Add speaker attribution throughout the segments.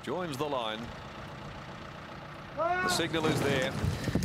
Speaker 1: joins the line. The signal is there.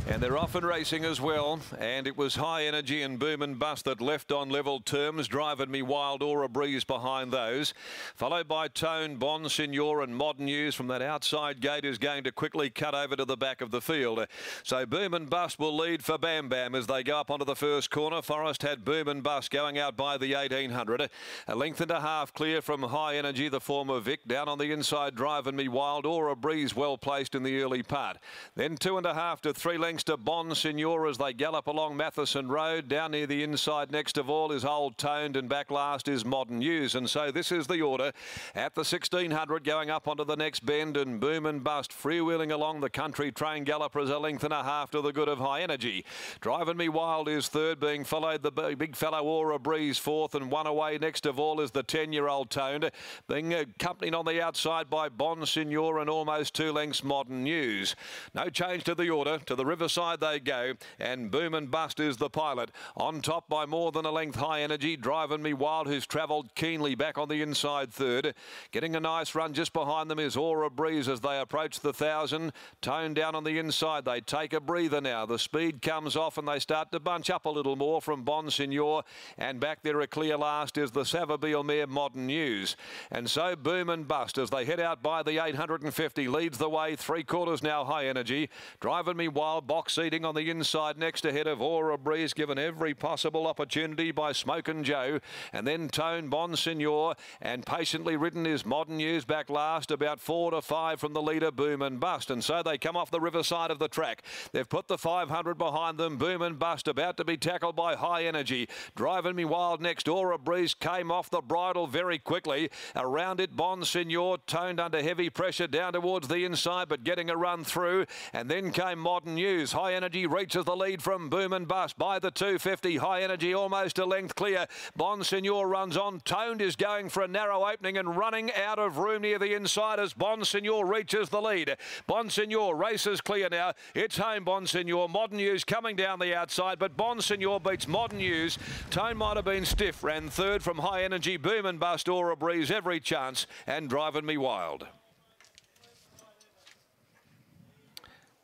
Speaker 1: And they're off and racing as well. And it was High Energy and Boom and Bust that left on level terms. Driving Me Wild, Aura Breeze behind those. Followed by Tone, Bon Signor and Modern News from that outside gate is going to quickly cut over to the back of the field. So Boom and Bust will lead for Bam Bam as they go up onto the first corner. Forrest had Boom and Bust going out by the 1800. A length and a half clear from High Energy, the former Vic. Down on the inside, Driving Me Wild, Aura Breeze well placed in the early part. Then 2.5 to 3 lengths to Bon Signor as they gallop along Matheson Road. Down near the inside next of all is Old Toned, and back last is Modern News. And so this is the order at the 1600 going up onto the next bend, and Boom and Bust freewheeling along the country train gallopers a length and a half to the good of High Energy. Driving Me Wild is third, being followed the big fellow Aura Breeze fourth, and one away next of all is the 10-year-old Toned, being accompanied on the outside by Bon Signor and almost 2 lengths Modern News. No change to the order. To the Riverside they go, and Boom and Bust is the pilot. On top by more than a length High Energy. Driving Me Wild, who's travelled keenly back on the inside third. Getting a nice run just behind them is Aura Breeze as they approach the 1,000. Tone down on the inside. They take a breather now. The speed comes off and they start to bunch up a little more from Bon Signor. And back there a clear last is the Savabeel mare Modern News. And so Boom and Bust as they head out by the 850 leads the way. 3/4 now High Energy. Driving Me Wild, box seating on the inside next ahead of Aura Breeze, given every possible opportunity by Smokin' Joe. And then Tone, Bon Signor, and patiently ridden is Modern News back last, about 4 to 5 from the leader Boom and Bust. And so they come off the Riverside of the track. They've put the 500 behind them. Boom and Bust about to be tackled by High Energy. Driving Me Wild next. Aura Breeze came off the bridle very quickly. Around it Bon Signor, Toned under heavy pressure down towards the inside, but getting a run through. And then came Modern News. High Energy reaches the lead from Boom and Bust by the 250. High Energy almost a length clear. Bon Signor runs on. Toned is going for a narrow opening and running out of room near the inside as Bon Signor reaches the lead. Bon Signor races clear now. It's home Bon Signor. Modern News coming down the outside, but Bon Signor beats Modern News. Tone might have been stiff. Ran third from High Energy. Boom and Bust, Aura Breeze every chance, and Driving Me Wild.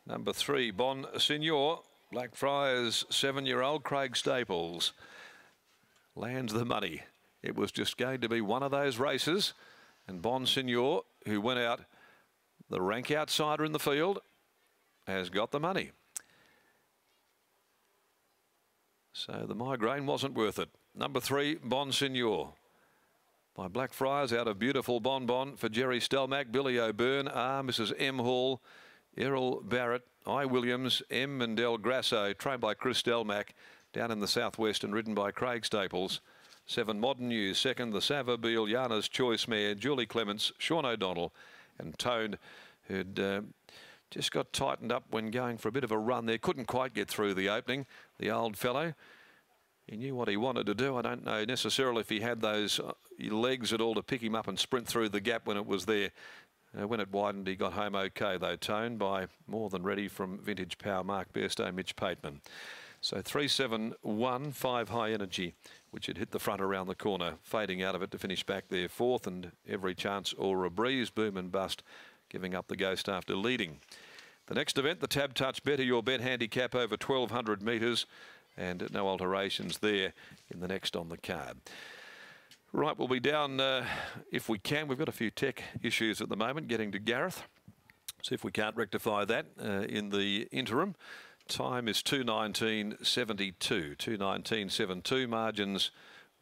Speaker 1: Number 3, Bon Signor. Blackfriars 7-year-old Craig Staples lands the money. It was just going to be one of those races. And Bon Signor, who went out the rank outsider in the field, has got the money. So the migraine wasn't worth it. Number 3, Bon Signor. By Blackfriars out of Beautiful Bon Bon for Jerry Stelmack, Billy O'Byrne, Mrs. M. Hall, Errol Barrett, I. Williams, M. and Del Grasso, trained by Chris Stelmack, down in the southwest and ridden by Craig Staples. 7, Modern News. Second, the Savabeel, Yana's Choice mare, Julie Clements, Sean O'Donnell, and Toned, who'd just got tightened up when going for a bit of a run there. Couldn't quite get through the opening, the old fellow. He knew what he wanted to do. I don't know necessarily if he had those legs at all to pick him up and sprint through the gap when it was there. When it widened, he got home okay, though. Toned by More Than Ready from Vintage Power, Mark Bairstow, Mitch Pateman. So 3-7-1-5 High Energy, which had hit the front around the corner, fading out of it to finish back there fourth, and every chance Aura Breeze, Boom and Bust, giving up the ghost after leading. The next event, the Tab Touch Better Your Bet handicap over 1,200 metres, and no alterations there in the next on the card. Right, we'll be down if we can. We've got a few tech issues at the moment getting to Gareth. See if we can't rectify that in the interim. Time is 2:19.72. 2:19.72. Margins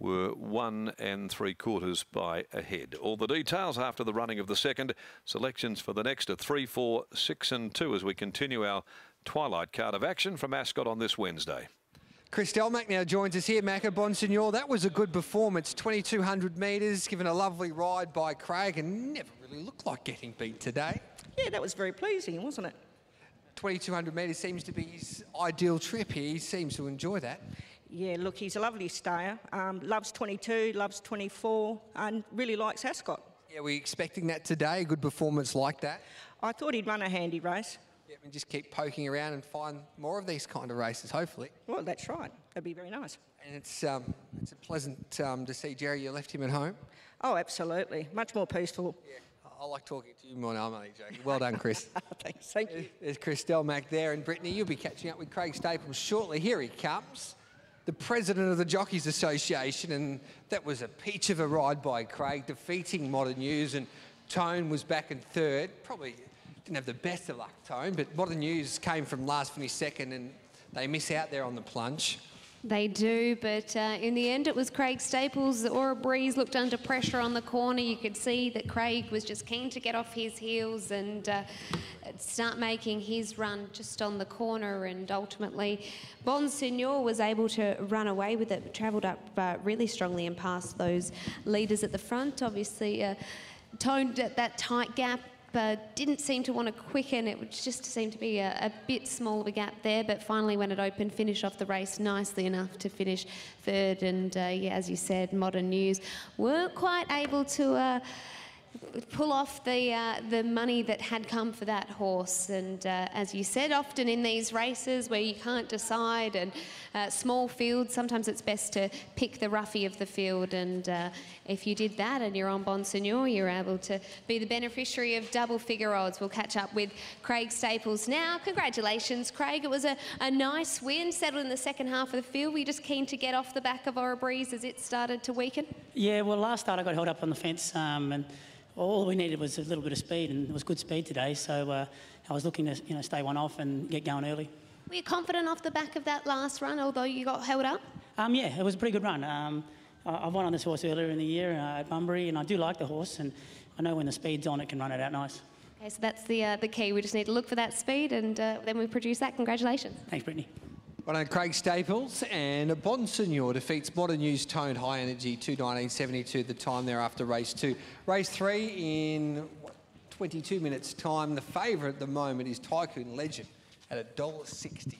Speaker 1: were 1 3/4 by a head. All the details after the running of the second. Selections for the next are 3, 4, 6 and 2 as we continue our twilight card of action from Ascot on this Wednesday.
Speaker 2: Chris Stelmack now joins us here. Macca, Bon Signor, that was a good performance. 2,200 metres, given a lovely ride by Craig, and never really looked like getting beat today.
Speaker 3: Yeah, that was very pleasing, wasn't it?
Speaker 2: 2,200 metres seems to be his ideal trip here. He seems to enjoy that.
Speaker 3: Yeah, look, he's a lovely stayer. Loves 22, loves 24, and really likes Ascot.
Speaker 2: Yeah, we're expecting that today, a good performance like that.
Speaker 3: I thought he'd run a handy race.
Speaker 2: Yeah, and just keep poking around and find more of these kind of races, hopefully.
Speaker 3: Well, that's right. That'd be very nice.
Speaker 2: And it's a pleasant to see, Jerry, you left him at home.
Speaker 3: Oh, absolutely. Much more peaceful.
Speaker 2: Yeah. I like talking to you more now, I'm only joking. Well done, Chris.
Speaker 3: Thanks, thank you.
Speaker 2: There's Chris Delmack there, and Brittany, you'll be catching up with Craig Staples shortly. Here he comes, the president of the Jockeys Association, and that was a peach of a ride by Craig, defeating Modern News, and Tone was back in third. Probably didn't have the best of luck, Tone, but Modern News came from last, finished second, and they miss out there on the plunge.
Speaker 4: They do, but in the end it was Craig Staples. Aura Breeze looked under pressure on the corner. You could see that Craig was just keen to get off his heels and start making his run just on the corner, and ultimately Bonsignor was able to run away with it, travelled up really strongly and passed those leaders at the front. Obviously toned at that tight gap. Didn't seem to want to quicken. It just seemed to be a bit small of a gap there, but finally when it opened, finished off the race nicely enough to finish third. And yeah, as you said, Modern News weren't quite able to pull off the money that had come for that horse. And as you said, often in these races where you can't decide, and small fields, sometimes it's best to pick the roughie of the field. And if you did that and you're on Bonsignor, you're able to be the beneficiary of double figure odds. We'll catch up with Craig Staples now. Congratulations, Craig. It was a nice win, settled in the second half of the field. Were you just keen to get off the back of Aura Breeze as it started to weaken?
Speaker 5: Yeah, well, last start I got held up on the fence, and all we needed was a little bit of speed, and it was good speed today. So I was looking to stay one off and get going early.
Speaker 4: Were you confident off the back of that last run, although you got held up?
Speaker 5: Yeah, it was a pretty good run. I won on this horse earlier in the year at Bunbury, and I do like the horse, and I know when the speed's on, it can run it out nice.
Speaker 4: Okay, so that's the key. We just need to look for that speed, and then we produce that. Congratulations.
Speaker 5: Thanks, Brittany.
Speaker 2: Well done, Craig Staples, and Bonsignor defeats Modern News Toned High Energy 2:19.72 the time there after race 2. Race 3 in 22 minutes time. The favourite at the moment is Tycoon Legend at $1.60.